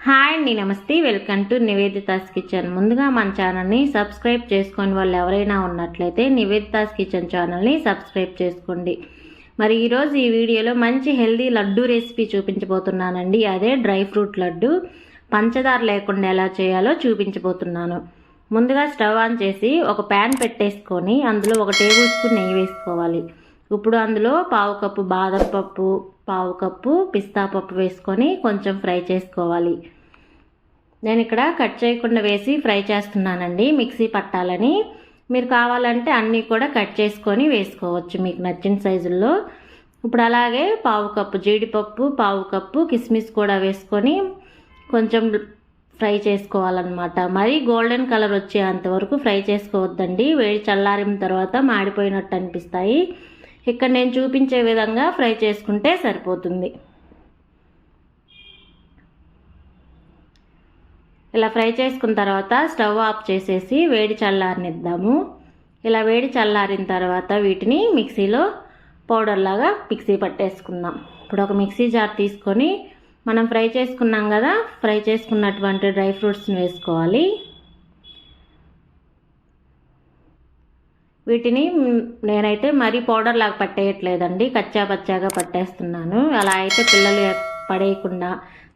Hi అండి, నమస్తే. Welcome to Nivedita's kitchen. ముందుగా మన ఛానల్ని సబ్స్క్రైబ్ చేసుకొని వాళ్ళు ఎవరైనా ఉన్నట్లయితే నివేదితాస్ కిచెన్ ఛానల్ని సబ్స్క్రైబ్ చేసుకోండి. మరి ఈరోజు ఈ వీడియోలో మంచి హెల్దీ లడ్డు రెసిపీ చూపించబోతున్నానండి. అదే డ్రై ఫ్రూట్ లడ్డు. పంచదార లేకుండా ఎలా చేయాలో చూపించబోతున్నాను. ముందుగా స్టవ్ ఆన్ చేసి ఒక ప్యాన్ పెట్టేసుకొని అందులో 1 టేబుల్ స్పూన్ నెయ్యి వేసుకోవాలి. ఇప్పుడు అందులో పావు కప్పు బాదం పప్పు, పావు కప్పు పిస్తా పప్పు వేసుకొని కొంచెం ఫ్రై చేసుకోవాలి. నేను ఇక్కడ కట్ చేయకుండా వేసి ఫ్రై చేస్తున్నానండి, మిక్సీ పట్టాలని. మీరు కావాలంటే అన్నీ కూడా కట్ చేసుకొని వేసుకోవచ్చు మీకు నచ్చిన సైజుల్లో. ఇప్పుడు అలాగే పావు కప్పు జీడిపప్పు, పావు కప్పు కిస్మిస్ కూడా వేసుకొని కొంచెం ఫ్రై చేసుకోవాలన్నమాట. మరీ గోల్డెన్ కలర్ వచ్చేంతవరకు ఫ్రై చేసుకోవద్దండి, వేడి చల్లారిన తర్వాత మాడిపోయినట్టు అనిపిస్తాయి. ఇక్కడ నేను చూపించే విధంగా ఫ్రై చేసుకుంటే సరిపోతుంది. ఇలా ఫ్రై చేసుకున్న తర్వాత స్టవ్ ఆఫ్ చేసేసి వేడి చల్లారనిద్దాము. ఇలా వేడి చల్లారిన తర్వాత వీటిని మిక్సీలో పౌడర్ లాగా మిక్సీ పట్టేసుకుందాం. ఇప్పుడు ఒక మిక్సీ జార్ తీసుకొని మనం ఫ్రై చేసుకున్నాం కదా, ఫ్రై చేసుకున్నటువంటి డ్రై ఫ్రూట్స్ని వేసుకోవాలి. వీటిని నేనైతే మరీ పౌడర్ లాగా పట్టేయట్లేదండి, కచ్చా పచ్చాగా పట్టేస్తున్నాను. అలా అయితే పిల్లలు పడేయకుండా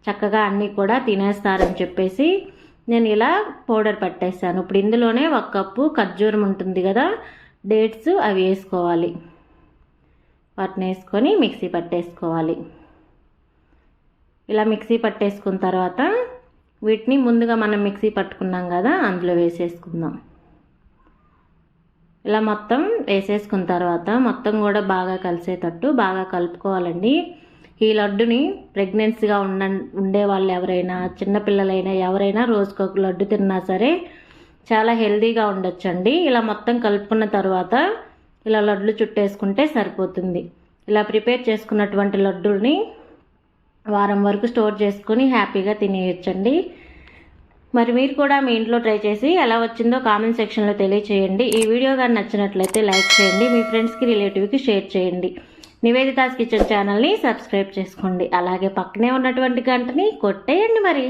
చక్కగా అన్నీ కూడా తినేస్తారని చెప్పేసి నేను ఇలా పౌడర్ పట్టేస్తాను. ఇప్పుడు ఇందులోనే 1 కప్పు ఖర్జూరం ఉంటుంది కదా, డేట్స్, అవి వేసుకోవాలి. వాటిని వేసుకొని మిక్సీ పట్టేసుకోవాలి. ఇలా మిక్సీ పట్టేసుకున్న తర్వాత వీటిని ముందుగా మనం మిక్సీ పట్టుకున్నాం కదా అందులో వేసేసుకుందాం. ఇలా మొత్తం వేసేసుకున్న తర్వాత మొత్తం కూడా బాగా కలిసేటట్టు బాగా కలుపుకోవాలండి. ఈ లడ్డుని ప్రెగ్నెన్సీగా ఉండే వాళ్ళు ఎవరైనా, చిన్నపిల్లలైనా ఎవరైనా రోజుకొక లడ్డు తిన్నా సరే చాలా హెల్తీగా ఉండొచ్చండి. ఇలా మొత్తం కలుపుకున్న తర్వాత ఇలా లడ్లు చుట్టేసుకుంటే సరిపోతుంది. ఇలా ప్రిపేర్ చేసుకున్నటువంటి లడ్డుల్ని వారం వరకు స్టోర్ చేసుకొని హ్యాపీగా తినేయచ్చండి. మరి మీరు కూడా మీ ఇంట్లో ట్రై చేసి ఎలా వచ్చిందో కామెంట్ సెక్షన్లో తెలియచేయండి. ఈ వీడియో కానీ నచ్చినట్లయితే లైక్ చేయండి, మీ ఫ్రెండ్స్కి, రిలేటివ్కి షేర్ చేయండి. నివేదితాస్ కిచెన్ ఛానల్ని సబ్స్క్రైబ్ చేసుకోండి. అలాగే పక్కనే ఉన్నటువంటి గంటని కొట్టేయండి మరి.